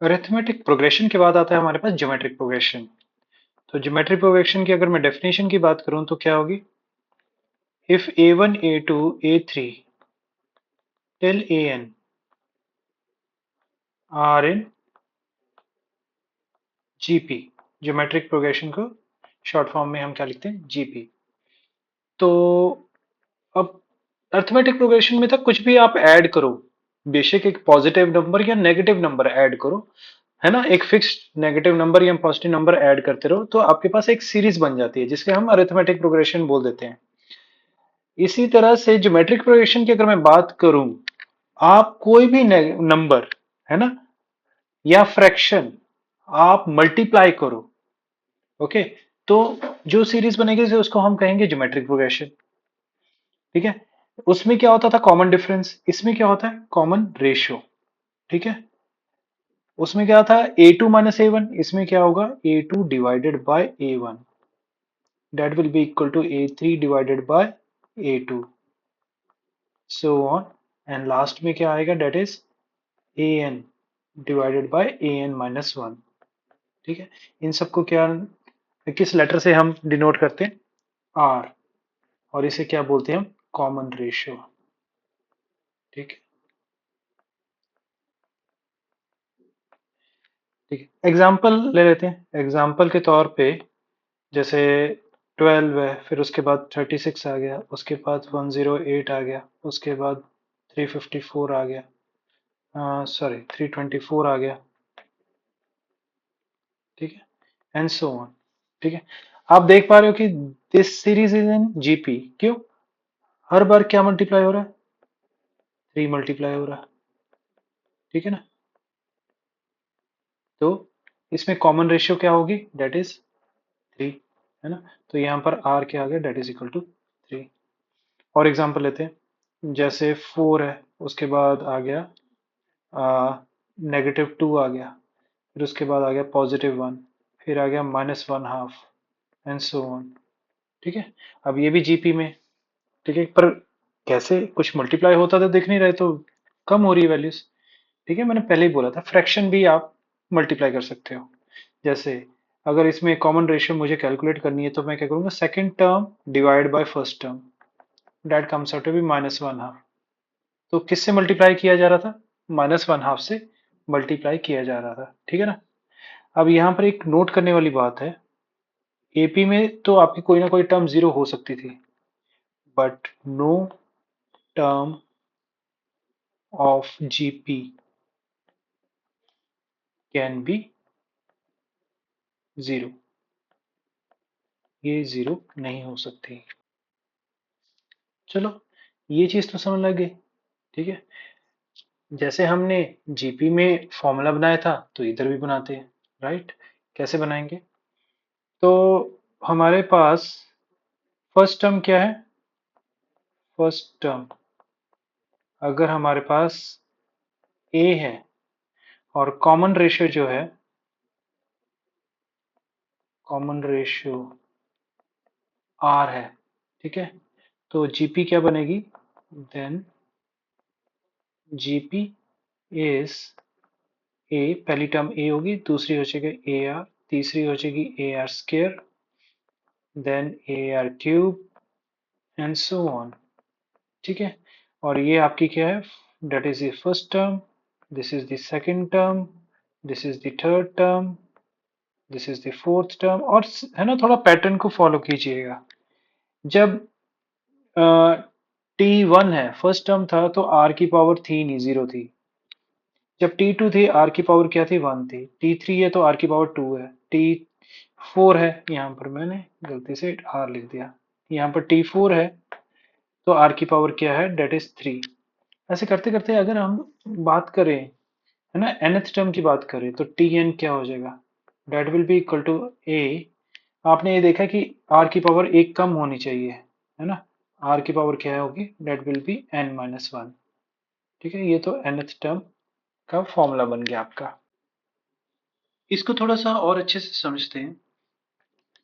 Arithmetic progression के बाद आता है हमारे पास ज्योमेट्रिक प्रोग्रेशन। तो ज्योमेट्रिक प्रोग्रेशन की अगर मैं डेफिनेशन की बात करूं तो क्या होगी? If a1 a2 a3 till an are in GP, geometric progression को शॉर्ट फॉर्म में हम क्या लिखते हैं? जीपी। तो अब अरिथमेटिक प्रोग्रेशन में था कुछ भी आप ऐड करो, बेशक एक पॉजिटिव नंबर या नेगेटिव नंबर ऐड करो, है ना, एक फिक्स्ड नेगेटिव नंबर या पॉजिटिव नंबर ऐड करते रहो तो आपके पास एक सीरीज बन जाती है जिसके हम अरिथमेटिक प्रोग्रेशन बोल देते हैं। इसी तरह से ज्योमेट्रिक प्रोग्रेशन की अगर मैं बात करूं, आप कोई भी नंबर, है ना, या फ्रैक्शन आप मल्टीप्लाई करो, ओके, तो जो सीरीज बनेगी उसको हम कहेंगे ज्योमेट्रिक प्रोग्रेशन। ठीक है, उसमें क्या होता था? Common difference. इसमें क्या होता है? Common ratio. ठीक है, उसमें क्या था? a2 माइनस a1, इसमें क्या होगा? a2 divided by a1, that will be equal to a3 divided by a2, so on, and last में क्या आएगा? That is an divided by an minus 1। ठीक है, इन सबको क्या, किस लेटर से हम डिनोट करते हैं? r, और इसे क्या बोलते हैं हम? Common ratio. ठीक है, ठीक है, एग्जाम्पल ले लेते हैं। एग्जाम्पल के तौर पे जैसे 12 है, फिर उसके बाद 36 आ गया, उसके बाद 108 आ गया, उसके बाद 354 आ गया, सॉरी 324 आ गया। ठीक है, एंड सो ऑन। ठीक है, आप देख पा रहे हो कि this series is in GP. क्यों? हर बार क्या मल्टीप्लाई हो रहा है? 3 मल्टीप्लाई हो रहा है। ठीक है ना, तो इसमें कॉमन रेशियो क्या होगी? डेट इज 3, है ना, तो यहाँ पर आर क्या आ गया? That is equal to 3। और एग्जांपल लेते हैं, जैसे 4 है, उसके बाद आ गया -2 आ गया, फिर उसके बाद आ गया +1, फिर आ गया -1/2, एंड सो ऑन। ठीक है, अब ये भी जीपी में। ठीक है, पर कैसे? कुछ मल्टीप्लाई होता तो दिख नहीं रहे, तो कम हो रही है वैल्यूज। ठीक है, मैंने पहले ही बोला था फ्रैक्शन भी आप मल्टीप्लाई कर सकते हो। जैसे अगर इसमें कॉमन रेशियो मुझे कैलकुलेट करनी है तो मैं क्या करूंगा? Second term divide by first term, that comes out to be -1/2। तो किससे मल्टीप्लाई किया जा रहा था? -1/2 से मल्टीप्लाई किया जा रहा था। ठीक है ना, अब यहाँ पर एक नोट करने वाली बात है, एपी में तो आपकी कोई ना कोई टर्म जीरो हो सकती थी, but no term of GP can be zero. ये जीरो नहीं हो सकती। चलो, ये चीज तो समझ लग गई। ठीक है, जैसे हमने जीपी में फॉर्मूला बनाया था तो इधर भी बनाते हैं, राइट? कैसे बनाएंगे? तो हमारे पास फर्स्ट टर्म क्या है? फर्स्ट टर्म, अगर हमारे पास ए है और कॉमन रेशियो जो है, कॉमन रेशियो आर है, ठीक है, तो जीपी क्या बनेगी? देन जीपी इज ए, पहली टर्म ए होगी, दूसरी हो जाएगी ए आर, तीसरी हो जाएगी a r square, then a r cube, and so on. ठीक है, और ये आपकी क्या है? That is the first term, this is the second term, this is the third term, this is the fourth term. और है ना, थोड़ा पैटर्न को फॉलो कीजिएगा। जब टी वन है, फर्स्ट टर्म था, तो आर की पावर थी नहीं, जीरो थी। जब टी टू थी, आर की पावर क्या थी? वन थी। टी थ्री है तो आर की पावर टू है। टी फोर है, यहाँ पर मैंने गलती से आर लिख दिया, यहाँ पर टी फोर है तो आर की पावर क्या है? That is three. ऐसे करते करते अगर हम बात करें, है ना, nth टर्म की बात करें तो टी एन क्या हो जाएगा? That will be equal to a, आपने ये देखा कि आर की पावर एक कम होनी चाहिए, है ना, आर की पावर क्या होगी? That will be n-1। ठीक है, ये तो nth टर्म का फॉर्मूला बन गया आपका। इसको थोड़ा सा और अच्छे से समझते हैं।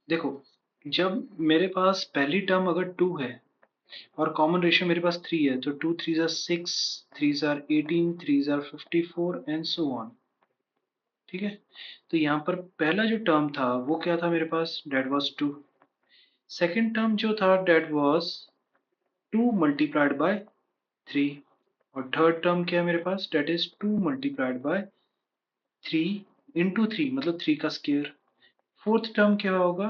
देखो, जब मेरे पास पहली टर्म अगर टू है और कॉमन रेशियो मेरे पास थ्री है, तो टू थ्री जार सिक्स, थ्री जार 18, थ्री जार 54, एंड सो ऑन। ठीक है। तो यहाँ पर पहला जो टर्म था वो क्या था मेरे पास, डेट वॉज 2। सेकेंड टर्म जो था डेट वॉज 2 मल्टीप्लाइड बाय 3। और थर्ड टर्म क्या है मेरे पास, that is 2 multiplied by 3 into 3 मतलब 3 का स्क्वायर। फोर्थ टर्म क्या होगा,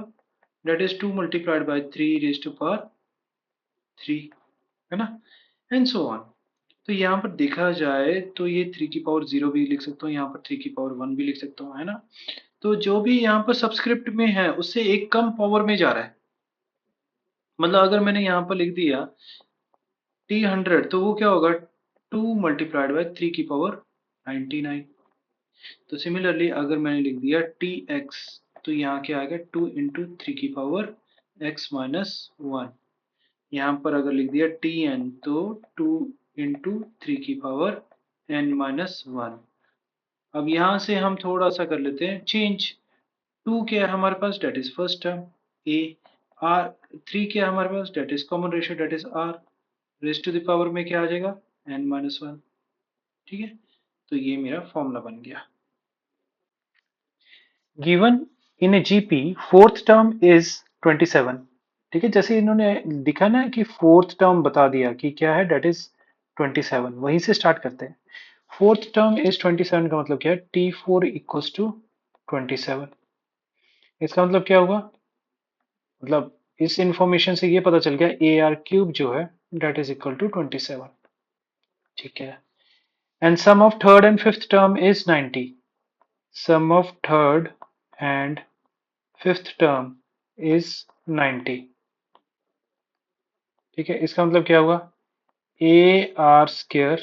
that is 2 multiplied by 3 raise to power 3, है ना, एंड सो ऑन। तो यहाँ पर देखा जाए तो ये 3 की पावर 0 भी लिख सकता हूँ, यहाँ पर 3 की पावर 1 भी लिख सकता हूँ, है ना। तो जो भी यहाँ पर सबस्क्रिप्ट में है उससे एक कम पावर में जा रहा है। मतलब अगर मैंने यहाँ पर लिख दिया T100 तो वो क्या होगा, 2 मल्टीप्लाइड बाय 3 की पावर 99। तो सिमिलरली अगर मैंने लिख दिया Tx तो यहाँ क्या आएगा, 2 इंटू 3 की पावर x माइनस 1। यहाँ पर अगर लिख दिया Tn तो 2 इंटू 3 की पावर n माइनस 1। अब यहाँ से हम थोड़ा सा कर लेते हैं चेंज। 2 क्या है हमारे पास, that is first term a. R 3 क्या है हमारे पास, that is common ratio, that is r. Raise to the power में क्या आ जाएगा, n माइनस 1। ठीक है, तो ये मेरा फॉर्मूला बन गया। Given in A GP fourth term is 27। ठीक है, जैसे इन्होंने दिखा ना कि फोर्थ टर्म बता दिया कि क्या है, डेट इज 27, वहीं से स्टार्ट करते हैं। फोर्थ टर्म इज 27 का मतलब क्या है, T4 इक्वल्स टू 27। इसका मतलब क्या होगा, मतलब इस इंफॉर्मेशन से ये पता चल गया ए आर क्यूब जो है डेट इज इक्वल टू 27। ठीक है, and sum of third and fifth term is 90। Sum of third and fifth term is 90। ठीक है, इसका मतलब क्या होगा, a r square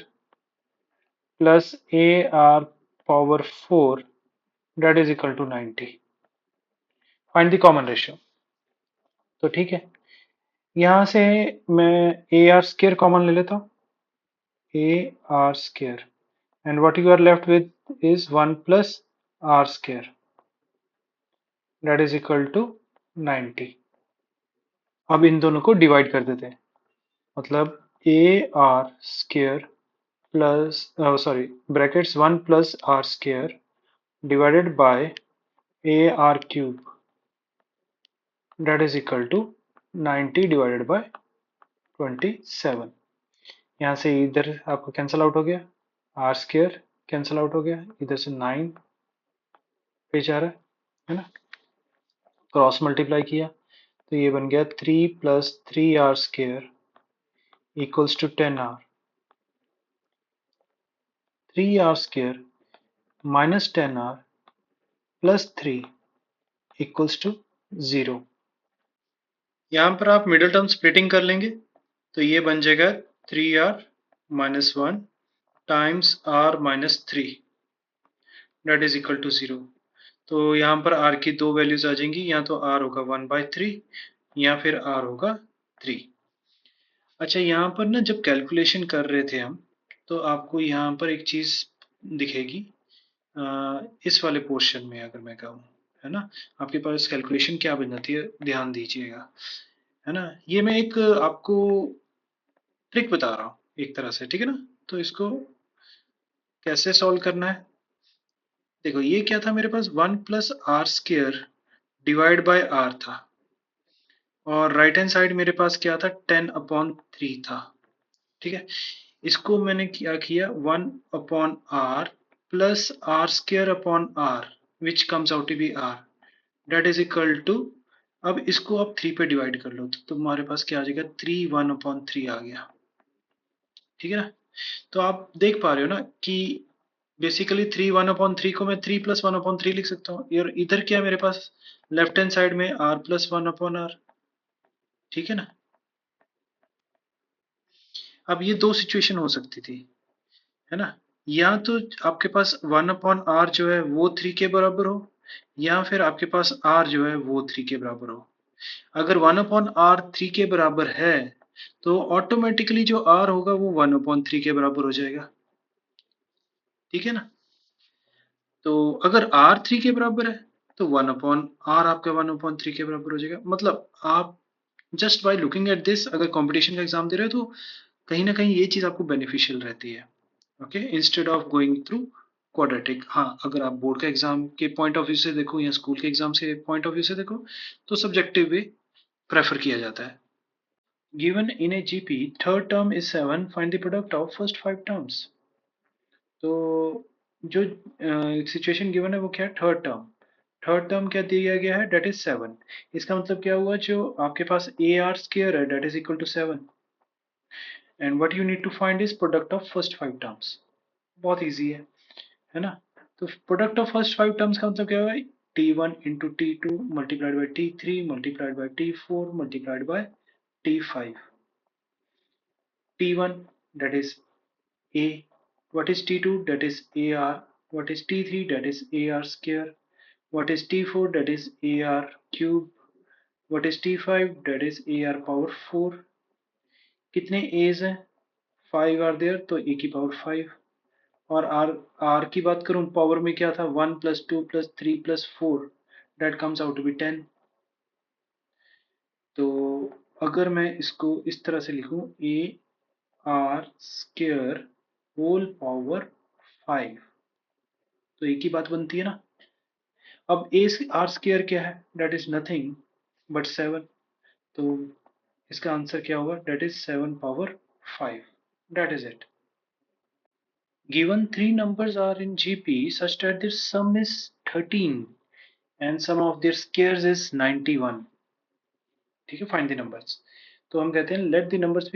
plus a r power 4 that is equal to 90। Find the common ratio. तो ठीक है, यहां से मैं ए आर स्क्र कॉमन ले लेता हूं, ए r square, and what you are left with is 1 plus r square that is equal to 90। अब इन दोनों को डिवाइड कर देते हैं, मतलब a r square plus sorry brackets 1 plus r square divided by a r cube that is equal to 90 divided by 27। यहाँ से इधर आपको कैंसिल आउट हो गया, आर स्क्र कैंसिल आउट हो गया, इधर से 9 पे जा रहा है ना, क्रॉस मल्टीप्लाई किया तो ये बन गया 3 plus 3r square equals to 10r। 3r square minus 10r plus 3 equals to 0। यहाँ पर आप मिडिल टर्म स्प्लिटिंग कर लेंगे तो ये बन जाएगा 3r minus 1 times r minus 3 that is equal to 0। तो यहाँ पर r की दो वैल्यूज आ जाएंगी, या तो r होगा 1/3 या फिर r होगा 3। अच्छा, यहाँ पर ना जब कैलकुलेशन कर रहे थे हम तो आपको यहाँ पर एक चीज दिखेगी, इस वाले पोर्शन में अगर मैं कहूँ, है ना, आपके पास कैलकुलेशन क्या बन जाती है, ध्यान दीजिएगा, है ना। ये मैं एक आपको ट्रिक बता रहा हूँ एक तरह से, ठीक है ना। तो इसको कैसे सॉल्व करना है, देखो ये क्या था मेरे पास, 1 plus r square divide by r था, और राइट हैंड साइड मेरे पास क्या था, 10/3 था। ठीक है, इसको मैंने क्या किया, 1/r plus r square upon r which comes out to be r that is equal to, अब इसको आप 3 पे डिवाइड कर लो तो तुम्हारे पास क्या आ जाएगा, 3 1/3 आ गया। ठीक है ना, तो आप देख पा रहे हो ना कि बेसिकली 3 1/3 को मैं 3 प्लस 1/3 लिख सकता हूँ, और इधर क्या है मेरे पास, लेफ्ट हैंड साइड में r प्लस 1/r। ठीक है ना, अब ये दो सिचुएशन हो सकती थी, है ना, या तो आपके पास 1/r जो है वो 3 के बराबर हो, या फिर आपके पास r जो है वो 3 के बराबर हो। अगर 1/r 3 के बराबर है तो ऑटोमेटिकली जो r होगा वो 1/3 के बराबर हो जाएगा। ठीक है ना, तो अगर r 3 के बराबर है तो 1/r आपका 1/3 के बराबर हो जाएगा। मतलब आप just by looking at this, अगर कंपटीशन का एग्जाम दे रहे हो तो कहीं ना कहीं ये चीज आपको बेनिफिशियल रहती है। Okay, instead of going through quadratic, हाँ, अगर आप बोर्ड के एग्जाम के पॉइंट ऑफ व्यू से देखो या स्कूल के एग्जाम से पॉइंट ऑफ व्यू से देखो तो सब्जेक्टिव भी प्रेफर किया जाता है। Given in A GP third term is 7, find the product of first 5 terms. तो जो सिचुएशन गिवन है वो क्या है, थर्ड टर्म क्या दिया गया है, डेट इज 7। इसका मतलब क्या हुआ, जो आपके पास ए आर स्केयर है that is equal to 7, and what you need to find is product of first 5 terms. बहुत इजी है ना। तो प्रोडक्ट ऑफ फर्स्ट 5 टर्म्स का मतलब क्या होगा, t1 into t2 multiplied by t3 multiplied by t4 multiplied by t5। t1 that is a, what is t2 that is ar, what is t3 that is ar square, what is t4 that is ar cube, what is t5 that is ar power 4। कितने a's हैं, 5 are there, तो a की power 5। और are की बात करूं power में क्या था, 1 plus 2 plus 3 plus 4, that comes out to be 10। तो अगर मैं इसको इस तरह से लिखूं, a r square whole power 5, तो एक ही बात बनती है ना। अब ए आर स्क्र क्या है, डेट इज नथिंग बट 7। तो इसका आंसर क्या होगा, that is 7 power 5। That is it. Given three numbers are in GP such that their sum is 13 and sum of their squares is 91। ठीक है, फाइंड द नंबर्स। तो हम कहते हैं लेट द नंबर्स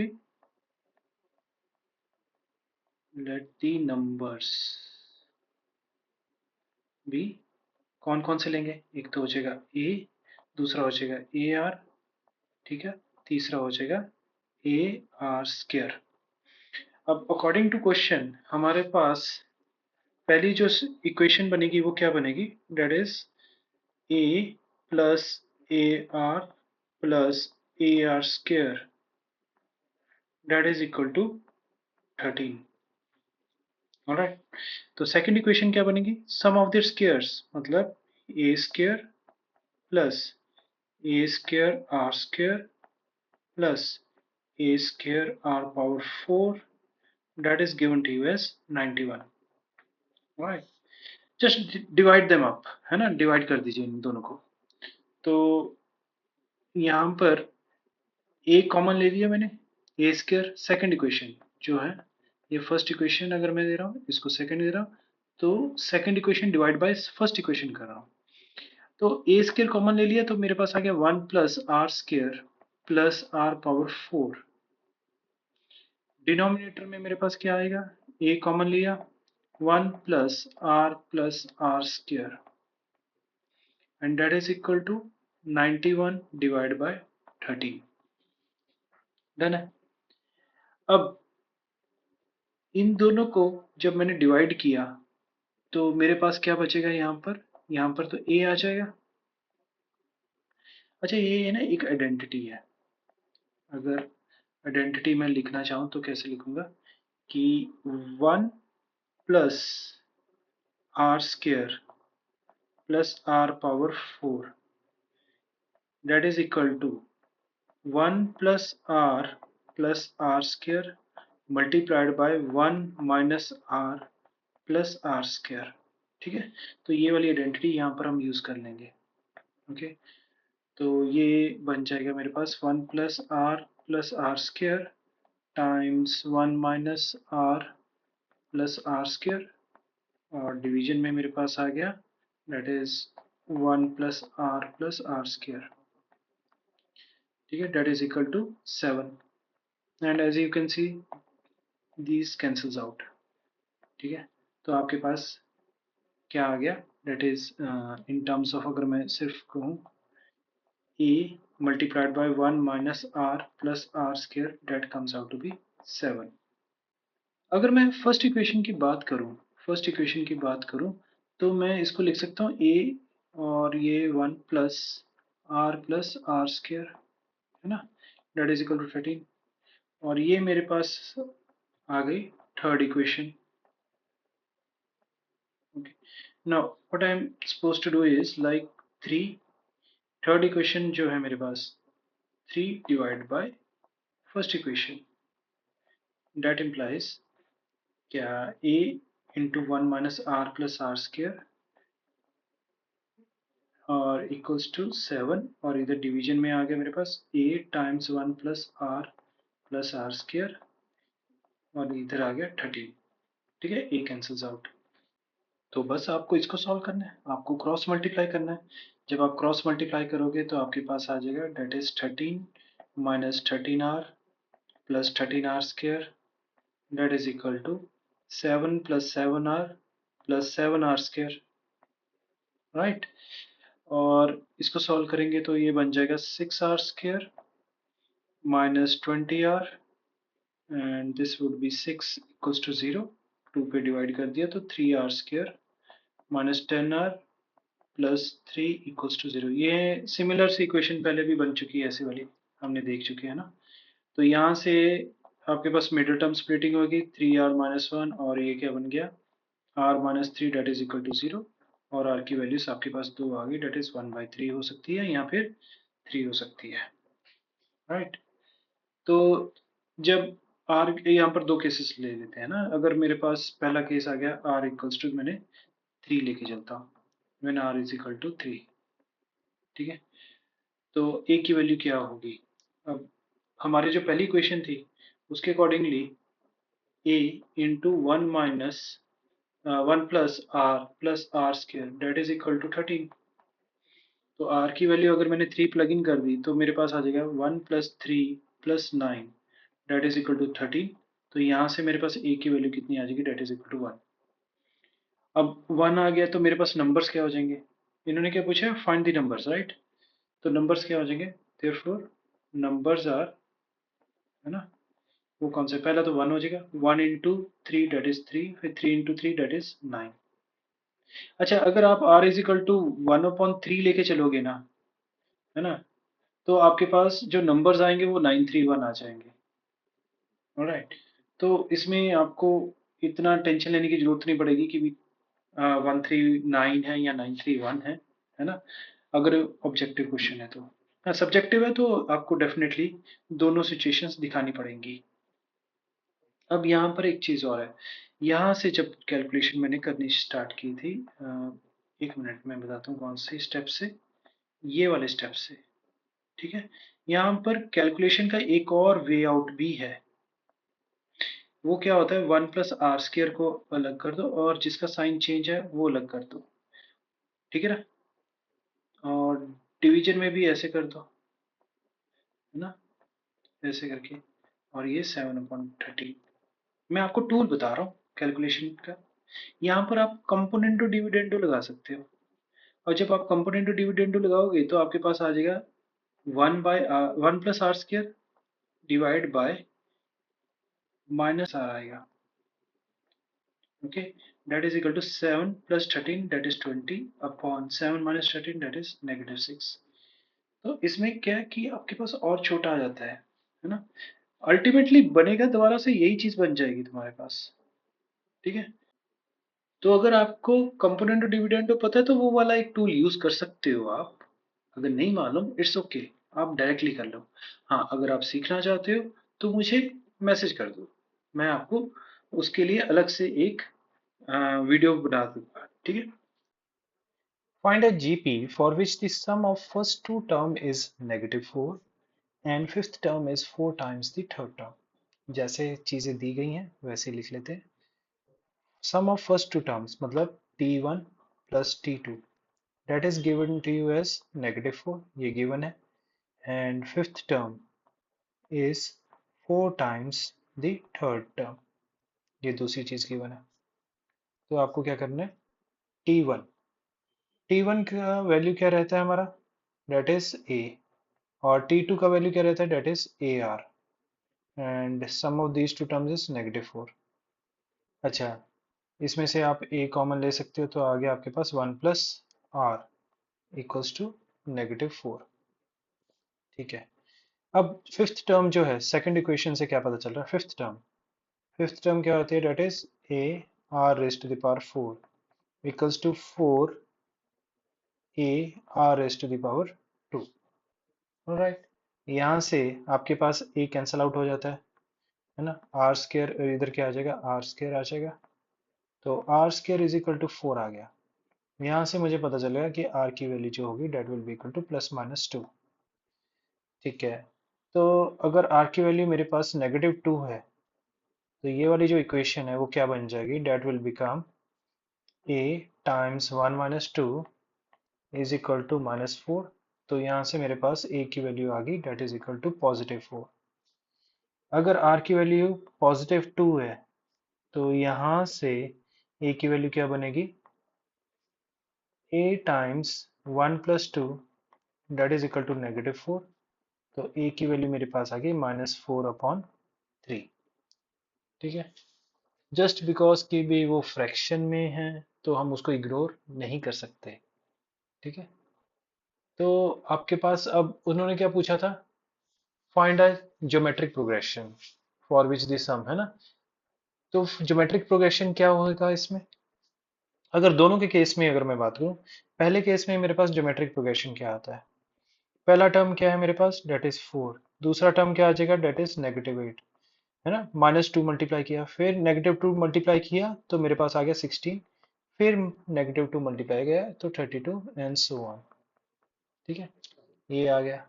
बी, कौन कौन से लेंगे, एक तो हो जाएगा ए, दूसरा हो जाएगा ए आर, ठीक है, तीसरा हो जाएगा ए आर स्क्वायर। अब अकॉर्डिंग टू क्वेश्चन हमारे पास पहली जो इक्वेशन बनेगी वो क्या बनेगी, that is a plus a r plus a r square, that is equal to 13। Alright, तो सेकंड इक्वेशन क्या बनेगी, सम ऑफ देयर स्क्वायर्स, मतलब a square plus a square r square plus a square r power 4, that is given to you as 91। Right, just divide them up, है ना, divide कर दीजिए इन दोनों को। तो यहाँ पर ए कॉमन ले लिया मैंने, ए स्क्वायर, सेकंड इक्वेशन जो है, ये फर्स्ट इक्वेशन अगर मैं दे रहा हूँ इसको सेकंड दे रहा हूँ, तो second equation divide by first equation कर रहा हूँ। तो ए स्क्वायर कॉमन ले लिया तो मेरे पास आ गया 1 plus r square plus r power 4। Denominator में मेरे पास क्या आएगा, ए कॉमन लिया, 1 plus r square, and that is equal to 91 divide by 13। Done है। अब इन दोनों को जब मैंने डिवाइड किया तो मेरे पास क्या बचेगा, यहाँ पर तो ए आ जाएगा। अच्छा, ये ना एक आइडेंटिटी है, अगर आइडेंटिटी मैं लिखना चाहूँ तो कैसे लिखूंगा कि 1 plus r square plus r power 4, that is equal to 1 plus r square multiplied by 1 minus r plus r square. ठीक है, तो ये वाली आइडेंटिटी यहाँ पर हम यूज कर लेंगे। ओके, तो ये बन जाएगा मेरे पास 1 plus r square times 1 minus r plus r square, और डिवीजन में मेरे पास आ गया that is 1 plus r square. ठीक है, that is equal to 7, and as you can see these cancels out. ठीक है, तो आपके पास क्या आ गया, that is in terms of, अगर मैं सिर्फ कहूँ a multiplied by 1 minus r plus r square, that comes out to be 7। अगर मैं फर्स्ट इक्वेशन की बात करूं तो मैं इसको लिख सकता हूँ a, और ये 1 प्लस आर स्क्वायर, है ना, डेट इज इक्वल टू 13। और ये मेरे पास आ गई third equation. Okay, now what I am suppose to do is like 3, third equation जो है मेरे पास 3 divide by first equation, that implies क्या a इंटू 1 - r + r² और इक्वल्स टू 7, और इधर डिवीजन में आ गया मेरे पास 8 टाइम्स 1 + r + r² और इधर आ गया 13। ठीक है, ए कैंसल्स आउट। तो बस आपको इसको सॉल्व करना है, आपको क्रॉस मल्टीप्लाई करना है। जब आप क्रॉस मल्टीप्लाई करोगे तो आपके पास आ जाएगा that is 13 - 13r + 13r² that is equal to 7 + 7r + 7r², right. और इसको सॉल्व करेंगे तो ये बन जाएगा 6r² - 20r and this would be 6 equals to 0। 2 पे डिवाइड कर दिया तो 3r² - 10r + 3 इक्वल्स टू 0। ये सिमिलर सी इक्वेशन पहले भी बन चुकी है, ऐसी वाली हमने देख चुकी है ना। तो यहाँ से आपके पास मिडिल टर्म स्प्लिटिंग होगी 3r - 1 और ये क्या बन गया r - 3 that is equal to 0, और r की वैल्यूज आपके पास 2 आ गई, डेट इज 1/3 हो सकती है या फिर 3 हो सकती है, राइट। तो जब r, यहाँ पर दो केसेस ले लेते हैं ना। अगर मेरे पास पहला केस आ गया r इक्वल्स टू, मैंने 3 लेके चलता हूँ when r is equal to 3। ठीक है, तो a की वैल्यू क्या होगी। अब हमारी जो पहली इक्वेशन थी उसके accordingly a into 1 - 1 + r + r² that is equal to 13। तो r की वैल्यू अगर मैंने 3 प्लग इन कर दी तो मेरे पास आ जाएगा 1 + 3 + 9 डेट इज इक्वल टू 13। तो यहाँ से मेरे पास a की वैल्यू कितनी आ जाएगी, डेट इज इक्वल टू 1। अब 1 आ गया तो मेरे पास नंबर्स क्या हो जाएंगे, इन्होंने क्या पूछा है, फाइंड द नंबर्स, राइट। तो नंबर्स क्या हो जाएंगे, देयरफॉर नंबर्स आर, है ना, वो कौन सा, पहला तो 1 हो जाएगा, 1 इंटू 3 डेट इज 3, फिर 3 इंटू 3 डेट इज 9। अच्छा, अगर आप r इज इक्वल टू 1/3 लेके चलोगे ना, है ना, तो आपके पास जो नंबर्स आएंगे वो 931 आ जाएंगे, ऑलराइट। तो इसमें आपको इतना टेंशन लेने की जरूरत नहीं पड़ेगी कि 139 है या 931 है ना, अगर ऑब्जेक्टिव क्वेश्चन है तो। हाँ, सब्जेक्टिव है तो आपको डेफिनेटली दोनों सिचुएशंस दिखानी पड़ेंगी। अब यहाँ पर एक चीज़ और है, यहाँ से जब कैलकुलेशन मैंने करनी स्टार्ट की थी, एक मिनट मैं बताता हूँ कौन से स्टेप से, ये वाले स्टेप से। ठीक है, यहाँ पर कैलकुलेशन का एक और वे आउट भी है। वो क्या होता है, 1 + r² को अलग कर दो और जिसका साइन चेंज है वो अलग कर दो। ठीक है ना, और डिवीजन में भी ऐसे कर दो, है ना, ऐसे करके। और ये 7/13। मैं आपको टूल बता रहा हूँ कैलकुलेशन का। यहाँ पर आप कंपोनेंटो डिविडेंडो लगा सकते हो, और जब आप कंपोनेंटो डिविडेंडो लगाओगे तो आपके पास आ जाएगा 1 + r² डिवाइड बाय -r आएगा। Okay, that is equal to 7 + 13 that is 20 upon 7 - 13 that is -6। तो इसमें क्या है कि आपके पास और छोटा आ जाता है ना। अल्टीमेटली बनेगा दोबारा से यही चीज बन जाएगी तुम्हारे पास। ठीक है, तो अगर आपको कंपोनेंट और डिविडेंड पता है तो वो वाला एक टूल यूज कर सकते हो आप। अगर नहीं मालूम, इट्स ओके, आप डायरेक्टली कर लो। हाँ, अगर आप सीखना चाहते हो तो मुझे मैसेज कर दो, मैं आपको उसके लिए अलग से एक वीडियो बना दूंगा। ठीक है। Find a GP for which the sum of first two term is -4 and fifth term is 4 times the third term। जैसे चीजें दी गई हैं वैसे लिख लेते हैं। Sum of first two terms मतलब t1 plus t2 that is given to you as -4, ये given है, and fifth term is 4 times the third term, ये दूसरी चीज given है। तो आपको क्या करना है, t1, t1 का वैल्यू क्या रहता है हमारा, that is a, और T2 का वैल्यू क्या रहता है, that is AR, and sum of these two terms is -4। अच्छा, इसमें से आप A कॉमन ले सकते हो तो आ गया आपके पास 1 + R इक्वल्स टू -4। ठीक है, अब फिफ्थ टर्म जो है सेकंड इक्वेशन से क्या पता चल रहा है, फिफ्थ टर्म क्या होती है, that is AR⁴ equals to 4 AR⁴ alright. यहाँ से आपके पास A कैंसल आउट हो जाता है ना, r² इधर क्या आ जाएगा, r² आ जाएगा। तो r square is equal to 4 आ गया। यहाँ से मुझे पता चलेगा कि आर की वैल्यू जो होगी that will be equal to +-2। ठीक है, तो अगर आर की वैल्यू मेरे पास -2 है तो ये वाली जो इक्वेशन है वो क्या बन जाएगी, that will become a times 1 - 2 is equal to -4। तो यहाँ से मेरे पास a की वैल्यू आ गई डेट इज इक्वल टू +4। अगर r की वैल्यू +2 है तो यहाँ से a की वैल्यू क्या बनेगी, a times 1 + 2 that is equal to -4। तो a की वैल्यू मेरे पास आ गई -4/3। ठीक है, जस्ट बिकॉज कि भी वो फ्रैक्शन में है तो हम उसको इग्नोर नहीं कर सकते। ठीक है, तो आपके पास अब उन्होंने क्या पूछा था, find a geometric progression for which this sum, है ना। तो ज्योमेट्रिक प्रोग्रेशन क्या होगा इसमें, अगर दोनों के केस में अगर मैं बात करूं, पहले केस में मेरे पास ज्योमेट्रिक प्रोग्रेशन क्या आता है, पहला टर्म क्या है मेरे पास, डेट इज 4, दूसरा टर्म क्या आ जाएगा, डेट इज -8, है ना। -2 मल्टीप्लाई किया, फिर -2 मल्टीप्लाई किया तो मेरे पास आ गया 16, फिर -2 मल्टीप्लाई गया तो 32 एंड सो ऑन। ठीक है, ये आ गया।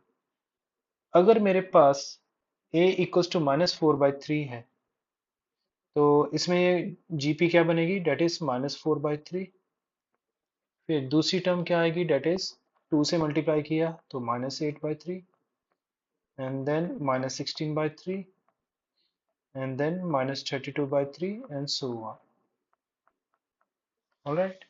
अगर मेरे पास a इक्वल्स टू -4/3 है तो इसमें जीपी क्या बनेगी, डेट इज -4/3। फिर दूसरी टर्म क्या आएगी, डेट इज 2 से मल्टीप्लाई किया तो -8/3 and then -16/3 and then -32/3 and so on. All right.